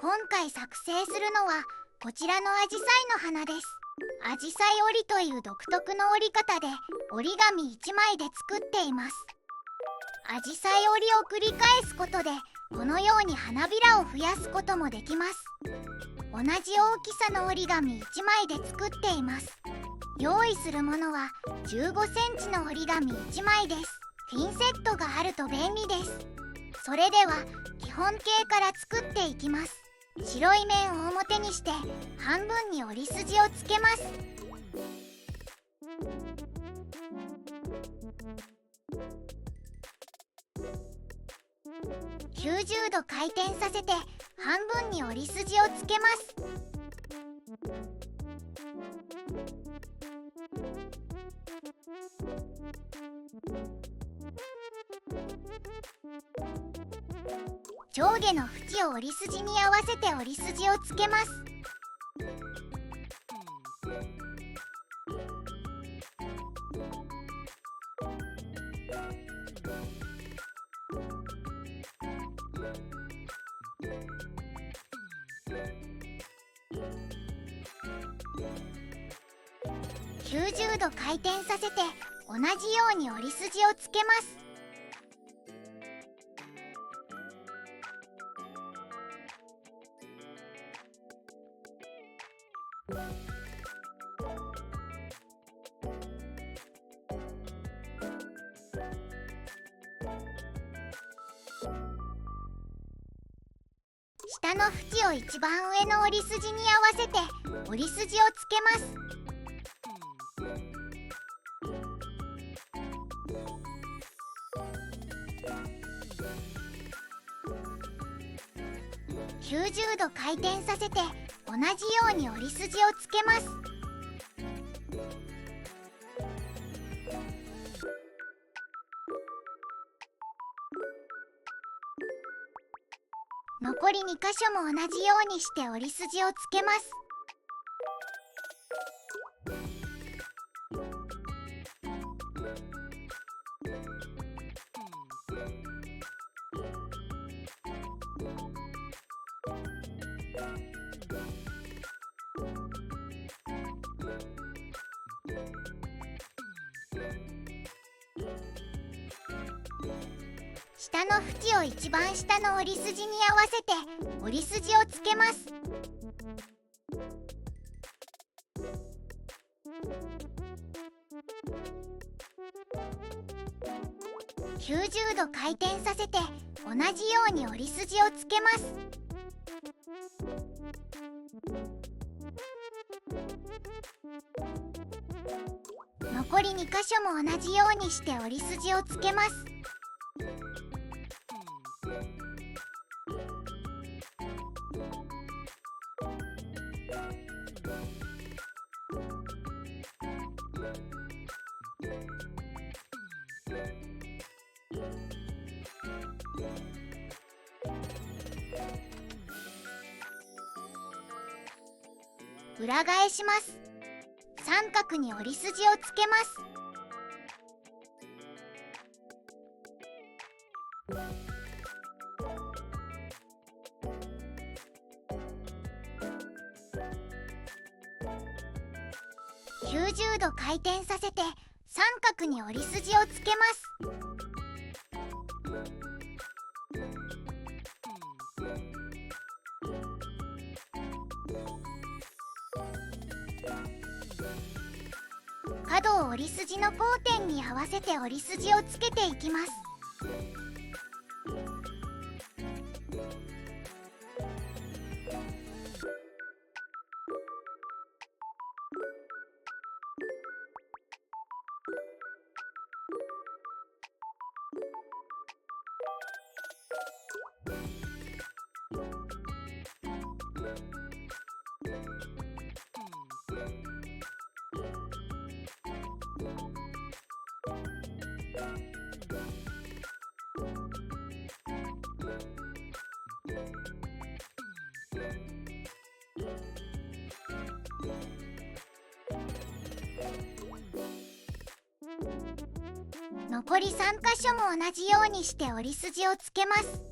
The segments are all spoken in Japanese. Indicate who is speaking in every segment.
Speaker 1: 今回作成するのはこちらのアジサイの花です。アジサイ折りという独特の折り方で折り紙1枚で作っています。アジサイ折りを繰り返すことでこのように花びらを増やすこともできます。同じ大きさの折り紙1枚で作っています。用意するものは15センチの折り紙1枚です。ピンセットがあると便利です。それでは基本形から作っていきます。白い面を表にして半分に折り筋をつけます。90度回転させて半分に折り筋をつけます。上下の縁を折り筋に合わせて折り筋をつけます。90度回転させて同じように折り筋をつけます。下の縁を一番上の折り筋に合わせて折り筋をつけます。90度回転させて同じように折り筋をつけます。残り2箇所も同じようにして折り筋をつけます。下の縁を一番下の折り筋に合わせて折り筋をつけます。90度回転させて同じように折り筋をつけます。残り2箇所も同じようにして折り筋をつけます。裏返します。三角に折り筋をつけます。90度回転させて三角に折り筋をつけます。角を折り筋の交点に合わせて折り筋をつけていきます。残り3箇所も同じようにして折り筋をつけます。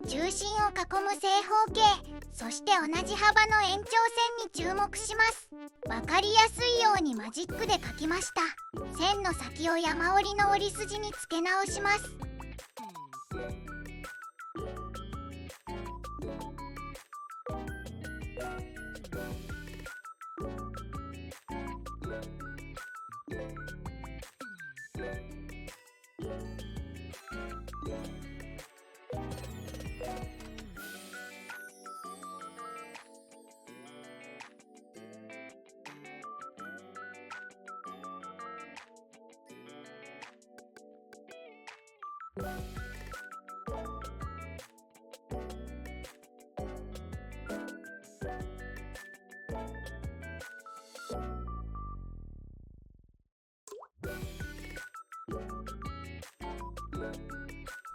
Speaker 1: 中心を囲む正方形、そして同じ幅の延長線に注目します。わかりやすいようにマジックで描きました。線の先を山折りの折り筋に付け直します。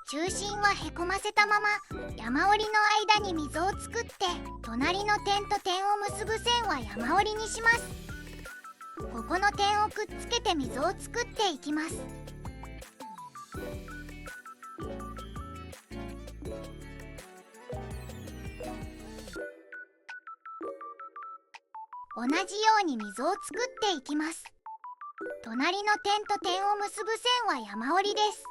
Speaker 1: 中心はへこませたまま山折りの間に溝を作って、隣の点と点を結ぶ線は山折りにします。ここの点をくっつけて溝を作っていきます。同じように溝を作っていきます。隣の点と点を結ぶ線は山折りです。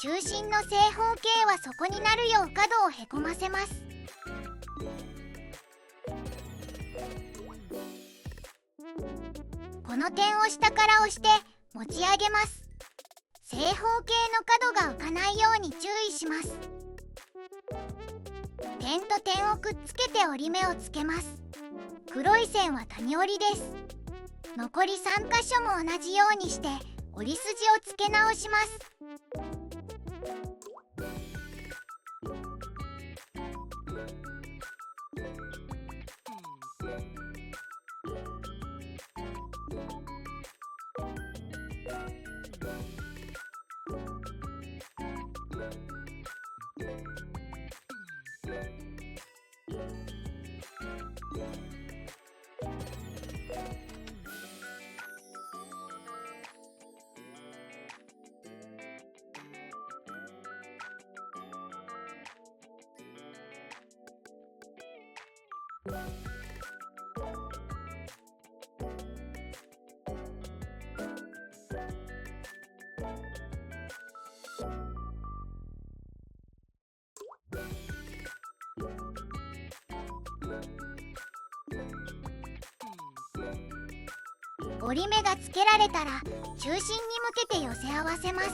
Speaker 1: 中心の正方形は底になるよう角をへこませます。この点を下から押して持ち上げます。正方形の角が浮かないように注意します。点と点をくっつけて折り目をつけます。黒い線は谷折りです。残り3箇所も同じようにして折り筋をつけ直します。折り目がつけられたら中心に向けて寄せ合わせます。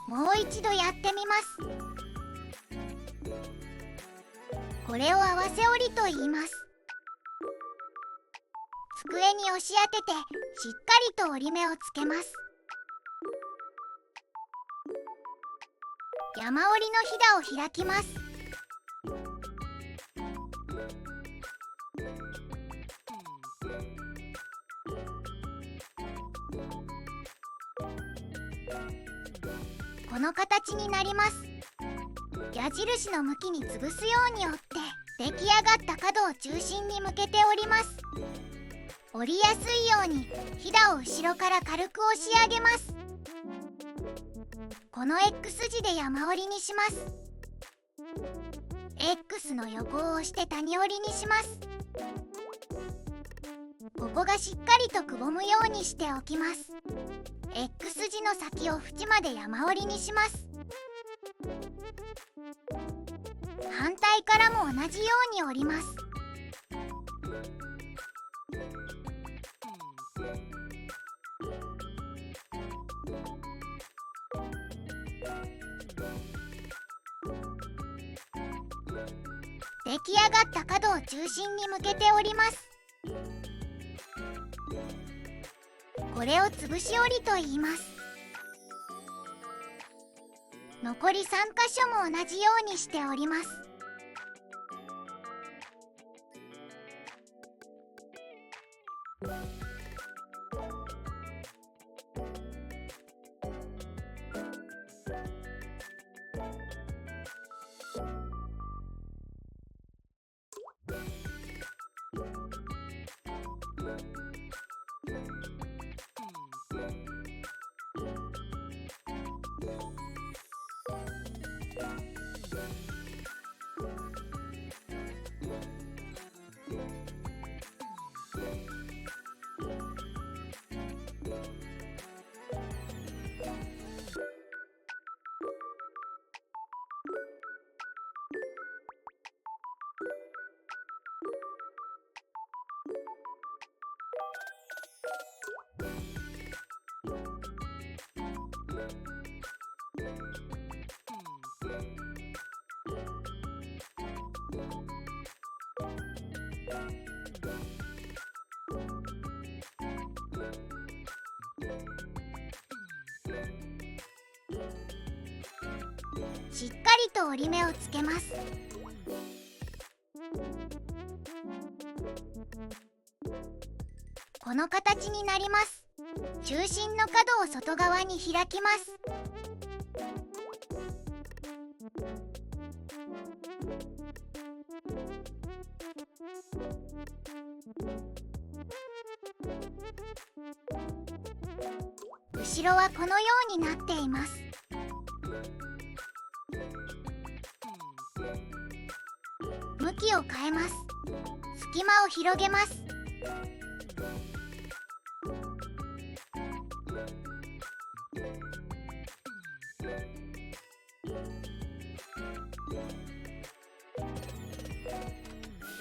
Speaker 1: もう一度やってみます。これを合わせ折りと言います。机に押し当ててしっかりと折り目をつけます。山折りのひだを開きます。この形になります。矢印の向きに潰すように折って出来上がった角を中心に向けて折ります。折りやすいようにひだを後ろから軽く押し上げます。この X 字で山折りにします。 X の横を押して谷折りにします。ここがしっかりとくぼむようにしておきます。 X 字の先を縁まで山折りにします。反対からも同じように折ります。出来上がった角を中心に向けて折ります。これを潰し折りと言います。残り3箇所も同じようにして折ります。しっかりと折り目をつけます。この形になります。中心の角を外側に開きます。後ろはこのようになっています。向きを変えます。隙間を広げます。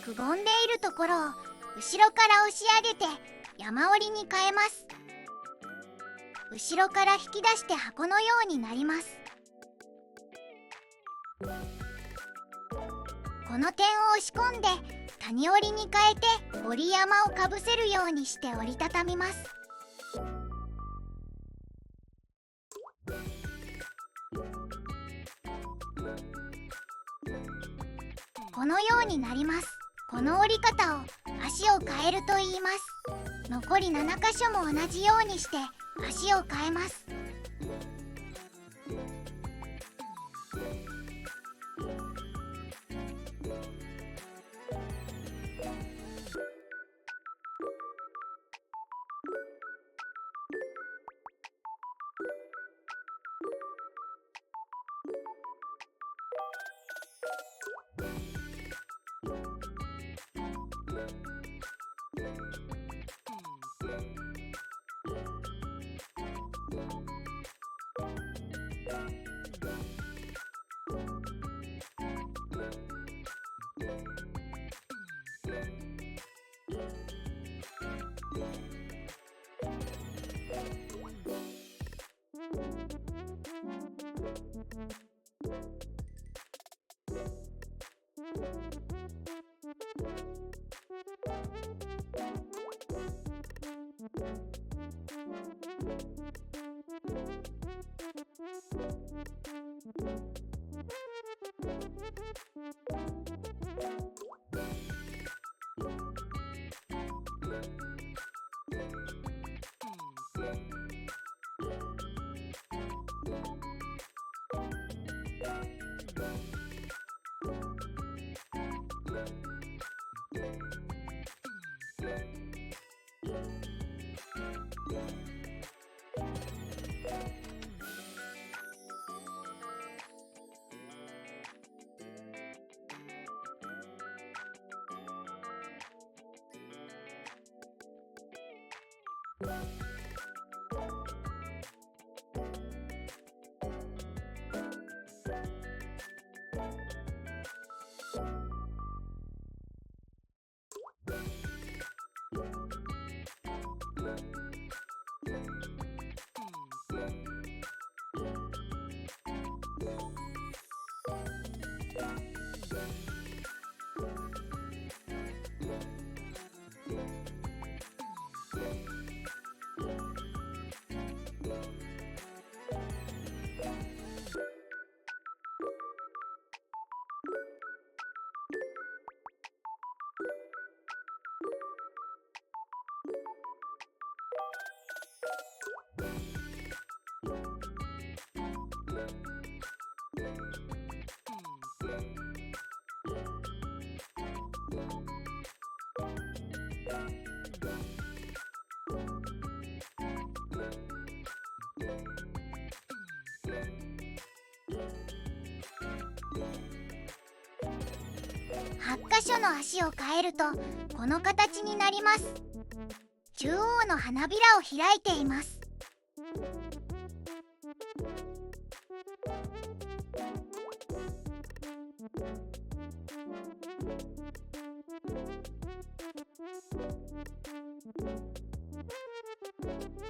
Speaker 1: くぼんでいるところを後ろから押し上げて山折りに変えます。後ろから引き出して箱のようになります。この点を押し込んで谷折りに変えて折り山をかぶせるようにして折りたたみます。このようになります。この折り方を足を変えると言います。残り7箇所も同じようにして足を変えます。8箇所の足を変えるとこの形になります。中央の花びらを開いています。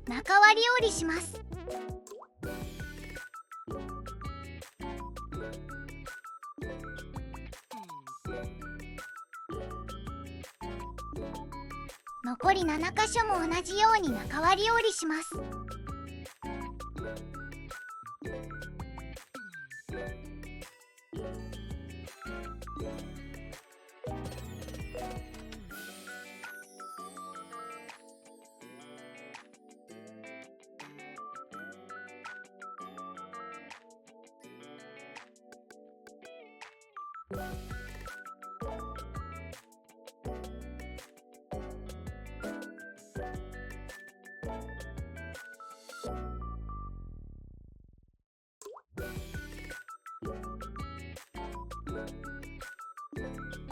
Speaker 1: 中割り折りします。残り7箇所も同じように中割り折りします。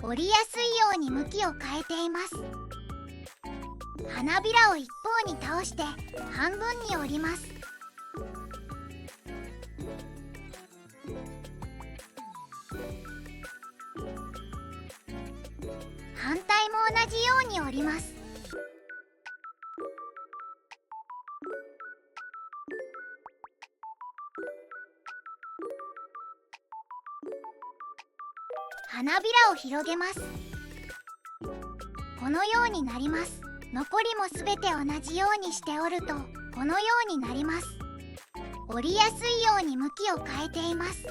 Speaker 1: 折りやすいように向きを変えています。花びらを一方に倒して半分に折ります。反対も同じように折ります。花びらを広げます。このようになります。残りもすべて同じようにして折るとこのようになります。折りやすいように向きを変えています。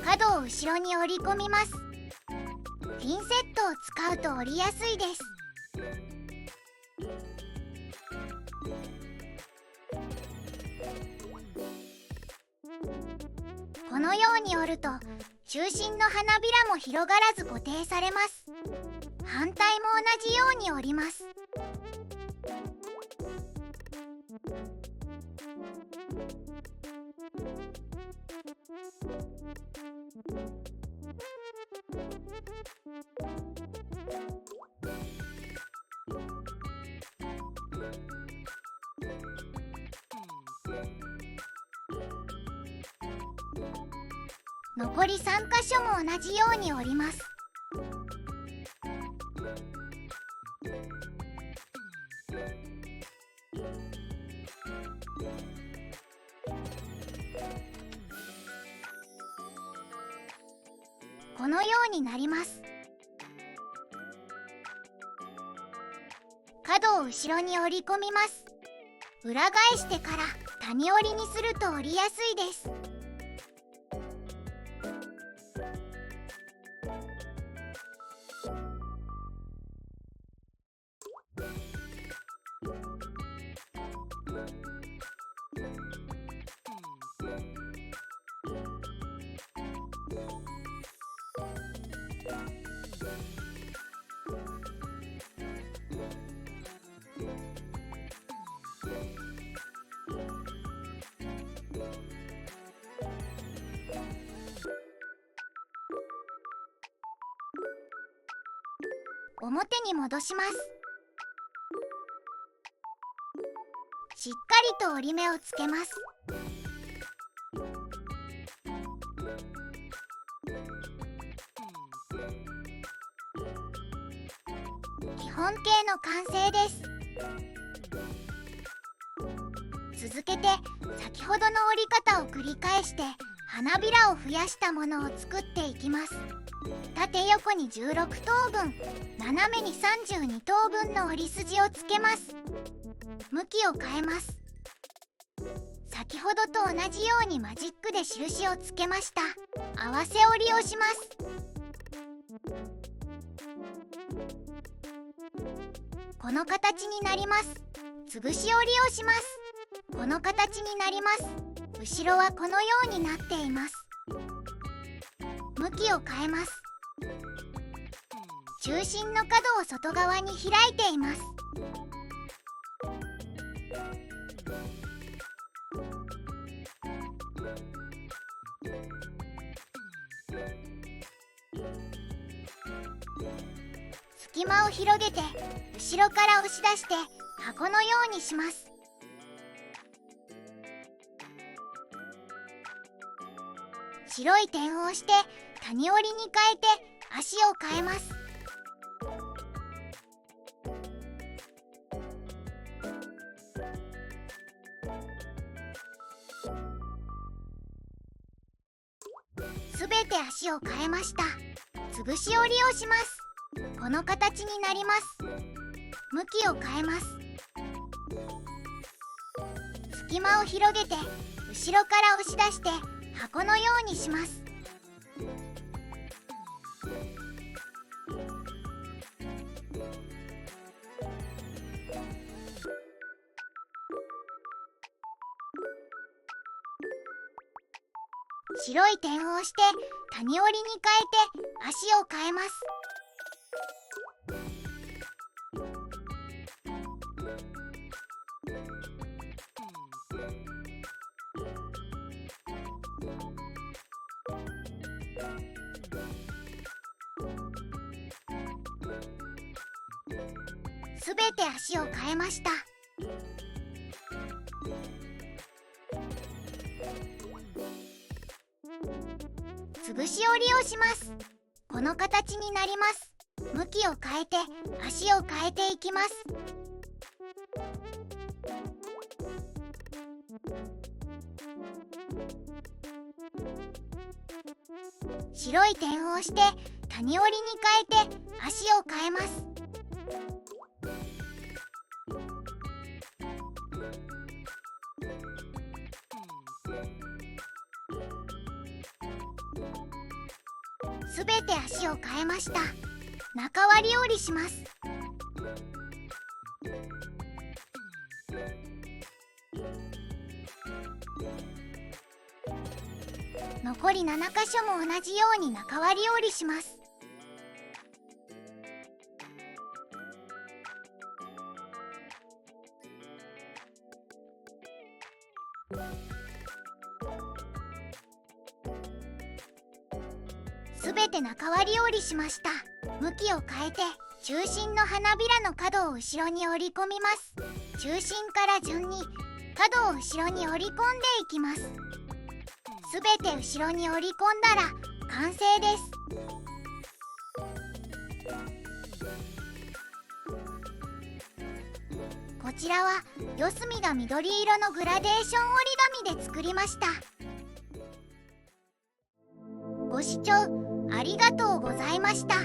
Speaker 1: 角を後ろに折り込みます。ピンセットを使うと折りやすいです。このように折ると中心の花びらも広がらず固定されます。反対も同じように折ります。残り3箇所も同じように折ります。このようになります。角を後ろに折り込みます。裏返してから谷折りにすると折りやすいです。表に戻します。しっかりと折り目をつけます。基本形の完成です。続けて先ほどの折り方を繰り返して花びらを増やしたものを作っていきます。縦横に16等分、斜めに32等分の折り筋をつけます。向きを変えます。先ほどと同じようにマジックで印をつけました。合わせ折りをします。この形になります。潰し折りをします。この形になります。後ろはこのようになっています。きを変えます。中心の角を外側に開いています。隙間を広げて後ろから押し出して箱のようにします。白い点を押して谷折りに変えて足を変えます。すべて足を変えました。潰し折りをします。この形になります。向きを変えます。隙間を広げて後ろから押し出して箱のようにします。白い点を押して谷折りに変えて足を変えます。すべて足を変えました。潰し折りをします。この形になります。向きを変えて足を変えていきます。白い点を押して谷折りに変えて足を変えます。すべて足を変えました。中割り折りします。残り7箇所も同じように中割り折りします。すべて中割り折りしました。向きを変えて中心の花びらの角を後ろに折り込みます。中心から順に角を後ろに折り込んでいきます。すべて後ろに折り込んだら完成です。こちらは四隅が緑色のグラデーション折り紙で作りました。ご視聴ありがとうございました。